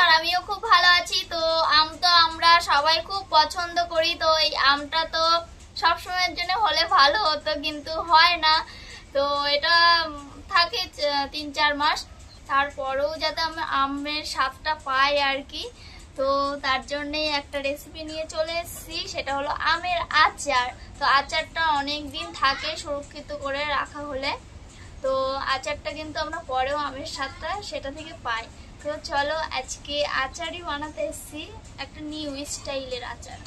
আর আমিও খুব ভালো আছি। তো আম তো আমরা সবাই খুব পছন্দ করি, তো এই আমটা তো সব সময়ের জন্য হলে ভালো হতো, কিন্তু হয় না। তো এটা থাকে 3-4 মাস, তারপরেও যাতে আমরা আমের স্বাদটা পাই আর কি। তো তার জন্যই একটা রেসিপি নিয়ে চলে এসেছি, সেটা হলো আমের আচার। তো আচারটা অনেক দিন থাকে সুরক্ষিত করে রাখা হলে, তো আচারটা কিন্তু আমরা পরেও আমের স্বাদটা সেটা থেকে পাই। তো চলো আজকে আচারই বানাতে এসেছি, একটা নিউ স্টাইলের আচার।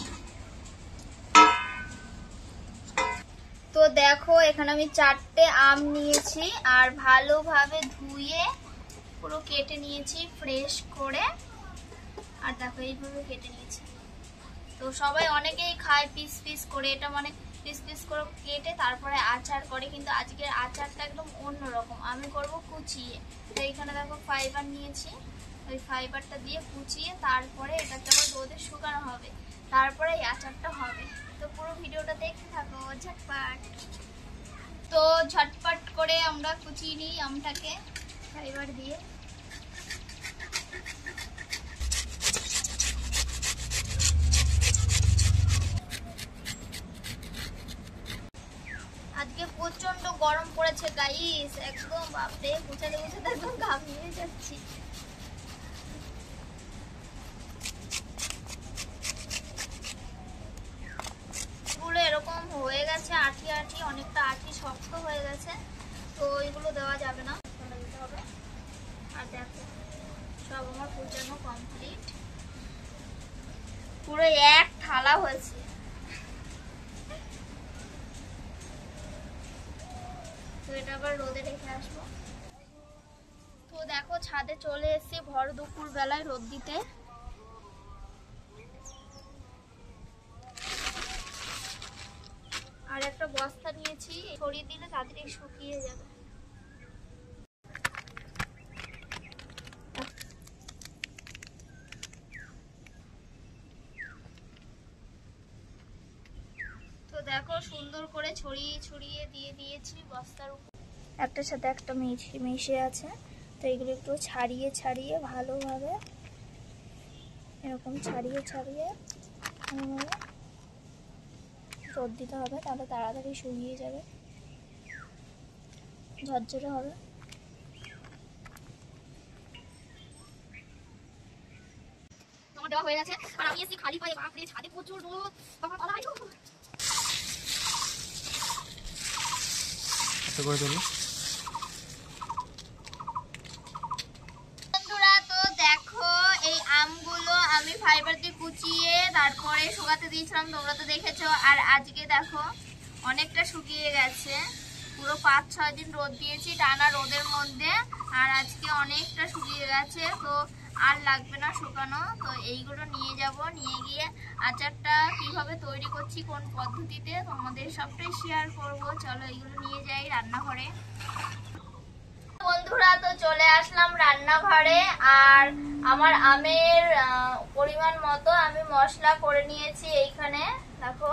তো দেখো এখানে আমি 4টে আম নিয়েছি আর ভালোভাবে ধুয়ে পুরো কেটে নিয়েছি ফ্রেশ করে। আর দেখো এইভাবে কেটে নিয়েছি। তো সবাই অনেকেই খায় পিস পিস করে, এটা মানে পিস পিস করে কেটে তারপরে আচার করে, কিন্তু আজকের আচারটা একদম অন্যরকম, আমি করব কুচিয়ে। তো এইখানে দেখো ফাইবার নিয়েছি, ওই ফাইবারটা দিয়ে কুচিয়ে তারপরে এটাকে আবার রোদে শুকানো হবে, তারপরে এই আচারটা হবে। তো পুরো ভিডিওটা দেখতে থাকো ঝটপট। তো ঝটপট করে আমরা কুচিয়ে নিই আমটাকে ফাইবার দিয়ে। আজকে প্রচন্ড গরম পড়েছে গাইস, একদম বাপরে গুছাতে গুছাতে একদম ঘামিয়ে যাচ্ছি। এগুলো এরকম হয়ে গেছে আঠি আঠি, অনেকটা আঠি শক্ত হয়ে গেছে, তো এগুলো দেওয়া যাবে না, ফেলে দিতে হবে। আর দেখো সব আমার কুচানো কমপ্লিট, পুরো এক থালা হয়েছে। তো এটা আবার রোদে রেখে আসবো। তো দেখো ছাদে চলে এসেছি ভর দুপুর বেলায় রোদ দিতে। আর একটা বস্তা নিয়েছি, ছড়িয়ে দিলে তাড়াতাড়ি শুকিয়ে যাবে। তো দেখো সুন্দর করে ছড়িয়ে ছড়িয়ে দিয়ে দিয়েছি বস্তার উপর, একটার সাথে একটা মিশে আছে। তো এগুলো একটু ছাড়িয়ে ছাড়িয়ে ভালোভাবে এরকম ছাড়িয়ে ছাড়িয়ে রোদ দিতে হবে, তাহলে তাড়াতাড়ি শুকিয়ে যাবে, ঝরঝরে হবে। আমার দেওয়া হয়ে গেছে আর আমি এসে খালি পায়ে, বাপরে ছাদে প্রচুর রোদ, বাবা পালাই। আচ্ছা করে দিল বন্ধুরা। তো দেখো এই আমগুলো আমি ফাইবার দিয়ে কুচিয়ে তারপরে শুকাতে দিয়েছিলাম, তোমরা তো দেখেছো। আর আজকে দেখো অনেকটা শুকিয়ে গেছে, পুরো 5-6 দিন রোদ দিয়েছি টানা রোদের মধ্যে, আর আজকে অনেকটা শুকিয়ে গেছে। তো আর লাগবে না শুকানো। তো এইগুলো নিয়ে যাব, নিয়ে গিয়ে আচারটা কিভাবে তৈরি করছি কোন পদ্ধতিতে তোমাদের সবটাই শেয়ার করব। চলো এইগুলো নিয়ে যাই রান্নাঘরে। বন্ধুরা তো চলে আসলাম রান্নাঘরে, আর আমার আমের পরিমাণ মতো আমি মশলা করে নিয়েছি। এইখানে দেখো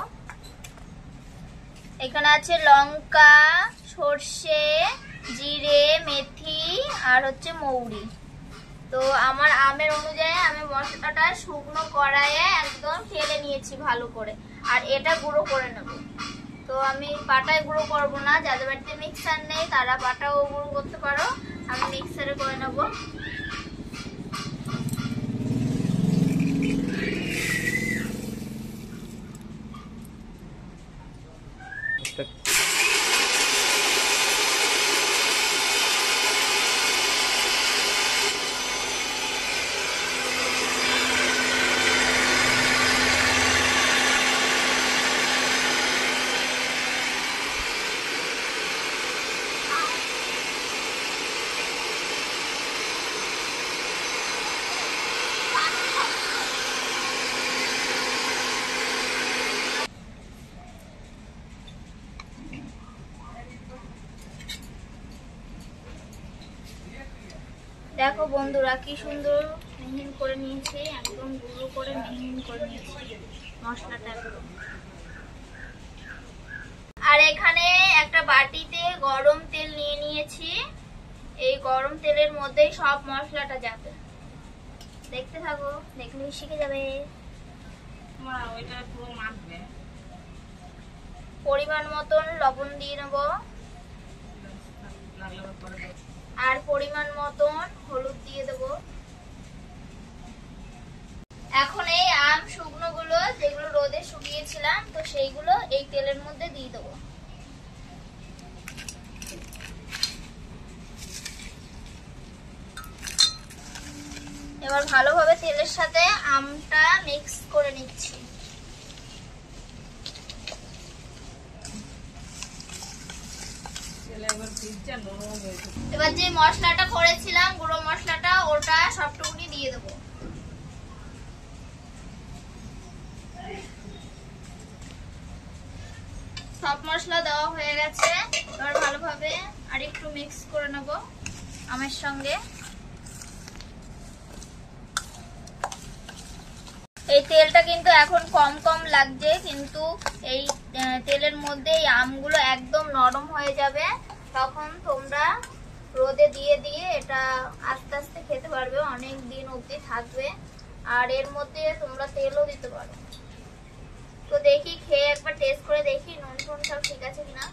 এখানে আছে লঙ্কা, সর্ষে, জিরে, মেথি আর হচ্ছে মৌরি। তো আমার আমের অনুযায়ী আমি মশলাটা শুকনো কড়াইয়ে একদম ফেলে নিয়েছি ভালো করে, আর এটা গুঁড়ো করে নেব। তো আমি পাটায় গুঁড়ো করবো না, যাদের বাড়িতে মিক্সার নেই তারা পাটাও গুঁড়ো করতে পারো, আমি মিক্সারে করে নেবো। দেখো বন্ধুরা কি সুন্দর মিহিন করে নিয়েছি, একদম গুঁড়ো করে মিহিন করে নিয়েছি মশলাটা একদম। আর এখানে একটা বাটিতে গরম তেল নিয়ে নিয়েছি, এই গরম তেলের মধ্যেই সব মশলাটা যাবে। দেখতে থাকো, দেখলেই শিখে যাবে। পরিমাণ মতন লবণ দিয়ে নেব, আর পরিমাণ মতন হলুদ দিয়ে দেব। এখন এই আম শুকনো গুলো যেগুলো রোদে শুকিয়েছিলাম, তো সেইগুলো এই তেলের মধ্যে দিয়ে দেবো। এবার ভালোভাবে তেলের সাথে আমটা মিক্স করে নিচ্ছি। এবার যে মশলাটা করেছিলাম গুঁড়ো মশলাটা, ওটা সবটুকুনি দিয়ে দেবো। সব মশলা দেওয়া হয়ে গেছে। এবার ভালোভাবে আর একটু মিক্স করে নেব আমের সঙ্গে। এই তেলটা কিন্তু এখন কম কম লাগছে, কিন্তু এই তেলের মধ্যে এই আমগুলো একদম নরম হয়ে যাবে। তখন তোমরা রোদে দিয়ে দিয়ে এটা আস্তে আস্তে খেতে পারবে, অনেক দিন অবধি থাকবে। আর এর মধ্যে তোমরা তেলও দিতে পারো। তো দেখি খেয়ে একবার টেস্ট করে দেখি নুন টুন সব ঠিক আছে কিনা।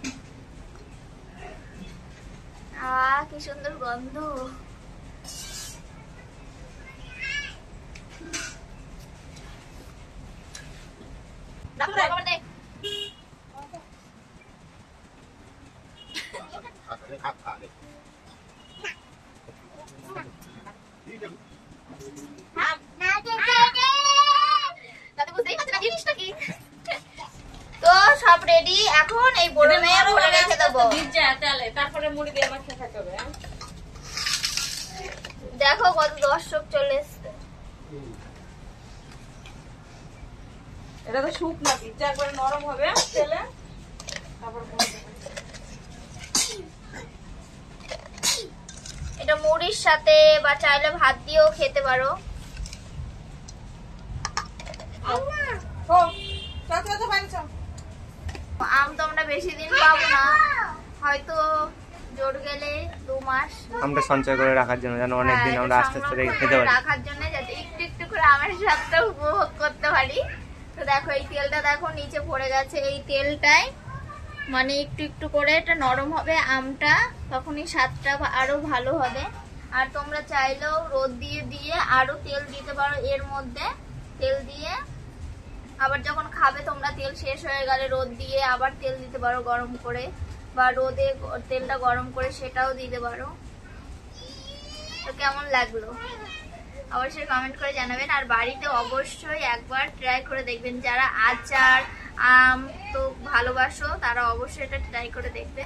কি সুন্দর গন্ধ। তো সব রেডি, এখন এই বরমে ভরে রেখে দেবো। তারপরে মুড়ি দিয়ে আমার খেতে হবে। দেখো কত দর্শক চলে এসছে। এটা তো শুকনো পিজ্জা, একবার নরম হবে তেলে, তারপর এটা মুড়ির সাথে বা চাইলে ভাত দিয়েও খেতে পারো। আম তো আমরা বেশি দিন পাবো না, হয়তো জোর গেলে 2 মাস। আমরা সঞ্চয় করে রাখার জন্য, যেন অনেকদিন আমরা আস্তে আস্তে খেতে পারি, রাখার জন্য যাতে একটু একটু করে আমের স্বাদটা উপভোগ করতে পারি। তো দেখো এই তেলটা দেখো নিচে পড়ে গেছে। এই তেলটাই মানে একটু একটু করে এটা নরম হবে আমটা, তখনই স্বাদটা আরো ভালো হবে। আর তোমরা চাইলেও রোদ দিয়ে দিয়ে আরো তেল দিতে পারো এর মধ্যে। তেল দিয়ে আবার যখন খাবে তোমরা, তেল শেষ হয়ে গেলে রোদ দিয়ে আবার তেল দিতে পারো গরম করে, বা রোদে তেলটা গরম করে সেটাও দিতে পারো। তো কেমন লাগলো অবশ্যই কমেন্ট করে জানাবেন। আর বাড়িতে অবশ্যই একবার ট্রাই করে দেখবেন। যারা আচার আম তো ভালোবাসো তারা অবশ্যই এটা ট্রাই করে দেখবে।